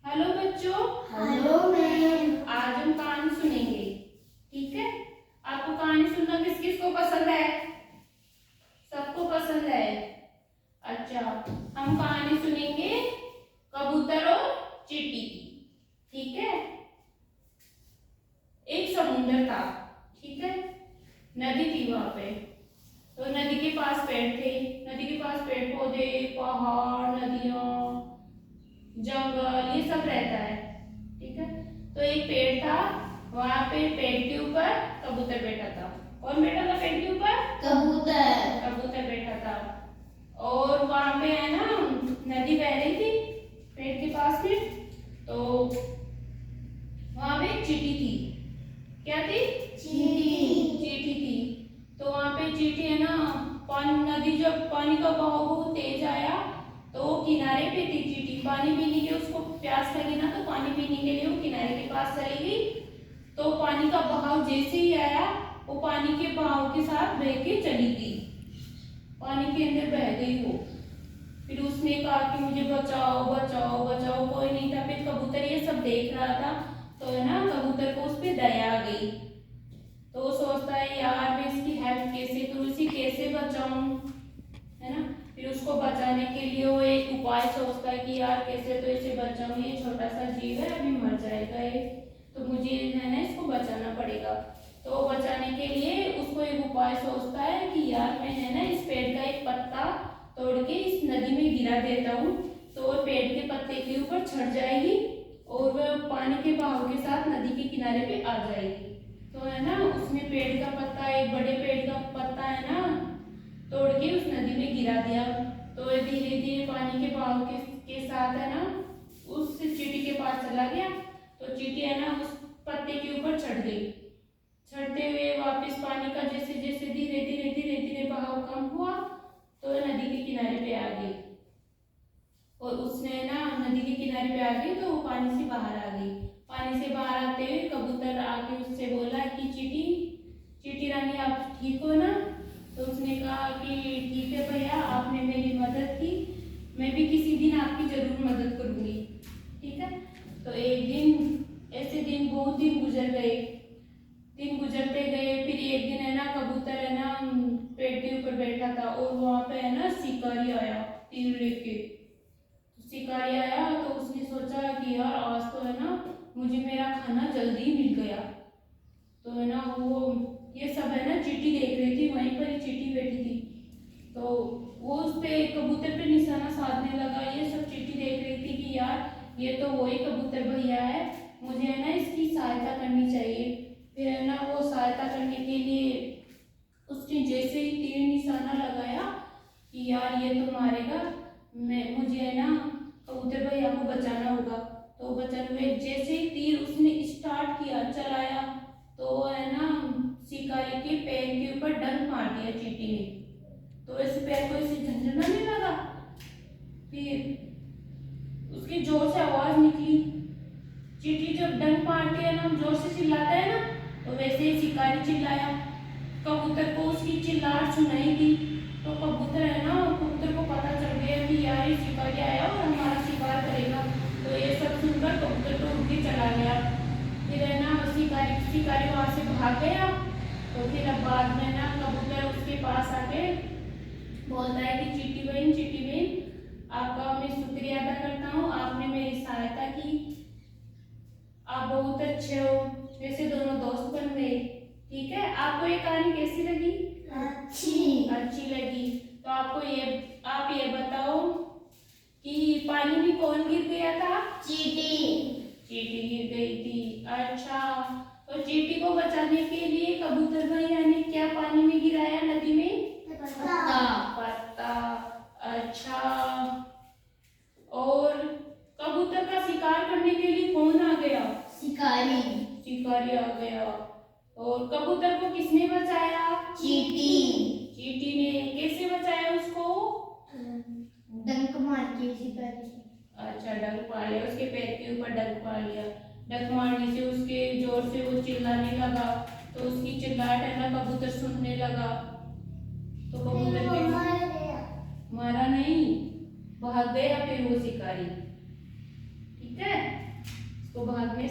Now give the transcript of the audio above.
Hello बच्चों। Hello ma'am. आज हम कहानी सुनेंगे। ठीक है, आपको कहानी सुनना किस किस को पसंद है? सबको पसंद है। अच्छा, हम कहानी सुनेंगे कबूतर और चींटी की। ठीक है। एक समुंदर था। ठीक है, नदी थी वहां पे। तो नदी के पास पेड़ थे। नदी के पास पेड़ पौधे, पहाड़, नदियां, जंगल, ये सब रहता है। ठीक है। तो एक पेड़ था, वहां पे पेड़ के ऊपर कबूतर बैठा था। कौन बैठा था पेड़ के ऊपर? कबूतर। कबूतर बैठा था। और वहां पे है ना, नदी बह रही थी पेड़ के पास में। तो वहां पे एक चींटी थी। क्या थी? चींटी थी। तो वहां पे चींटी है ना, नदी जब पानी का बहाव बहुत तेज आया तो वो किनारे पे थी चींटी। पानी पीने के, उसको प्यास लगी ना, तो पानी पीने के लिए वो किनारे के पास चली गई। तो पानी का बहाव जैसे ही आया, वो पानी के बहाव के साथ बह के चली गई। पानी के अंदर बह गई वो। फिर उसने कहा कि मुझे बचाओ बचाओ बचाओ, कोई नहीं था। फिर कबूतर ये सब देख रहा था, तो है ना, कबूतर को उस पर दया आ गई। तो वो सोचता है, यार मैं इसकी हेल्प कैसे करूँ, इसे कैसे बचाऊं, है ना। फिर उसको बचाने के लिए वो एक उपाय सोचता है कि यार कैसे तो इसे बचाऊं, ये छोटा सा जीव है, अभी मर जाएगा ये, तो मुझे है ना इसको बचाना पड़ेगा। तो बचाने के लिए उसको एक उपाय सोचता है कि यार मैं है ना इस पेड़ का एक पत्ता तोड़ के इस नदी में गिरा देता हूँ, तो वो पेड़ के पत्ते के ऊपर चढ़ जाएगी और वह पानी के बहाव के साथ नदी के किनारे पे आ जाएगी। तो है ना, उसने पेड़ का पत्ता, एक बड़े पेड़ का पत्ता है ना, तोड़ के उस नदी में गिरा दिया। तो धीरे धीरे पानी के बहाव के साथ है ना उस चींटी के पास चला गया। तो चींटी है ना उस पत्ते के ऊपर चढ़ गई। चढ़ते हुए वापस पानी का जैसे जैसे धीरे धीरे धीरे धीरे बहाव कम हुआ, तो नदी के किनारे पे आ गई। और उसने ना नदी के किनारे पे आ गई तो वो पानी से बाहर आ गई। पानी से बाहर आते हुए कबूतर आके उससे बोला कि चींटी, चींटी रानी आप ठीक हो ना? तो उसने कहा कि ठीक है भैया, आपने मेरी मदद की, मैं भी किसी दिन आपकी जरूर मदद करूंगी। ठीक है। तो एक दिन, ऐसे दिन बहुत दिन गुजर गए। दिन गुजरते गए। फिर एक दिन है ना, कबूतर है ना पेड़ के ऊपर बैठा था और वहां पे है ना शिकारी आया तीर लेके। शिकारी आया तो उसने सोचा कि यार आज तो है ना मुझे मेरा खाना जल्दी मिल गया। तो है ना वो, ये सब है ना चींटी देख रही थी, वहीं पर ही चींटी बैठी थी। तो वो उस पे कबूतर पे निशाना साधने लगा। ये सब चींटी देख रही थी कि यार ये तो वही कबूतर भैया है, मुझे है ना इसकी सहायता करनी चाहिए। फिर है ना वो सहायता करने के लिए उसने जैसे ही तीर निशाना लगाया कि यार ये तो मारेगा, मुझे है ना कबूतर भैया को बचाना होगा। तो बचाने में जैसे ही तीर उसने स्टार्ट किया, चलाया, तो है ना शिकारी के पैर के ऊपर डंक मार दिया चींटी ने। तो ऐसे पैर को ऐसे झंझना नहीं लगा। फिर उसकी जोर से आवाज निकली। चींटी जब डंक मारती है ना, जोर से चिल्लाता है ना, तो वैसे ही शिकारी चिल्लाया। कबूतर को उसकी चिल्लाहट सुनाई दी। तो कबूतर है ना, कबूतर को पता चल गया कि यार ये शिकारी आया और हमारा शिकार करेगा। तो ये सब सुनकर कबूतर तो उड़ के चला गया। फिर है ना शिकारी वहां से भाग गया। तो फिर अब बाद में ना कबूतर उसके पास आके बोलता है कि चींटी बहन, आपका मैं शुक्रिया अदा करता हूँ, आपने मेरी सहायता की, आप बहुत अच्छे हो। वैसे दोनों दोस्त बन गए। ठीक है, आपको ये कहानी कैसी लगी? अच्छी लगी। तो आप ये बताओ कि पानी में कौन गिर गया था? चींटी गिर गई थी। अच्छा, तो चींटी को बचाने के लिए कबूतर भैया ने क्या पानी में गिराया नदी में? पत्ता। अच्छा, और कबूतर का शिकार करने के लिए कौन आ गया? शिकारी आ गया। और कबूतर को किसने बचाया? चींटी ने। कैसे बचाया उसको? डंक मार के शिकारी। अच्छा, डंक मार लिया, उसके पैर के ऊपर डंक मार लिया। डंक मारने से उसके जोर से वो चिल्लाने लगा, तो उसकी चिल्लाहट है ना कबूतर सुनने लगा। तो कबूतर के मारा नहीं, भाग गया फिर वो शिकारी। ठीक है। को बाद में